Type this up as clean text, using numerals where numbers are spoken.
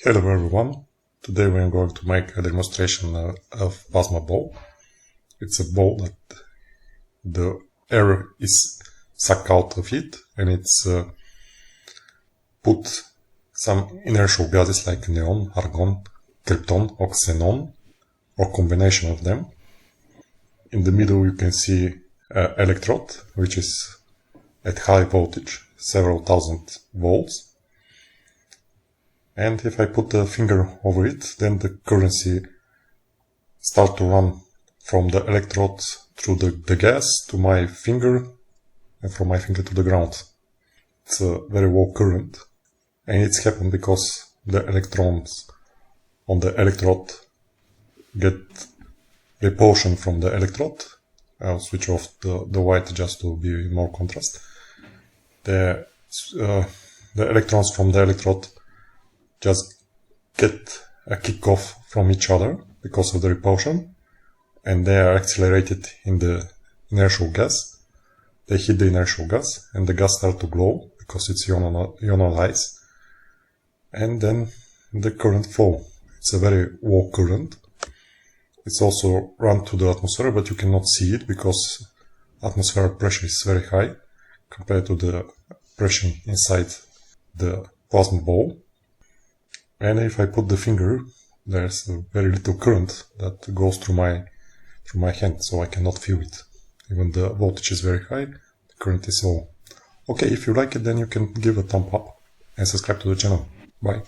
Hello everyone, today we are going to make a demonstration of plasma ball. It's a ball that the air is sucked out of it and it's put some inertial gases like neon, argon, krypton or xenon or combination of them. In the middle you can see an electrode which is at high voltage, several thousand volts. And if I put the finger over it, then the current starts to run from the electrode through the gas to my finger and from my finger to the ground. It's a very low current, and it's happened because the electrons on the electrode get repulsion from the electrode. I'll switch off the white just to be more contrast. The electrons from the electrode just get a kickoff from each other because of the repulsion, and they are accelerated in the inertial gas. They hit the inertial gas and the gas starts to glow because it's ionized, and then the current flow. It's a very low current. It's also run to the atmosphere, but you cannot see it because atmospheric pressure is very high compared to the pressure inside the plasma ball. And if I put the finger, there's a very little current that goes through my hand, so I cannot feel it. Even the voltage is very high, the current is low. Okay, if you like it, then you can give a thumb up and subscribe to the channel. Bye.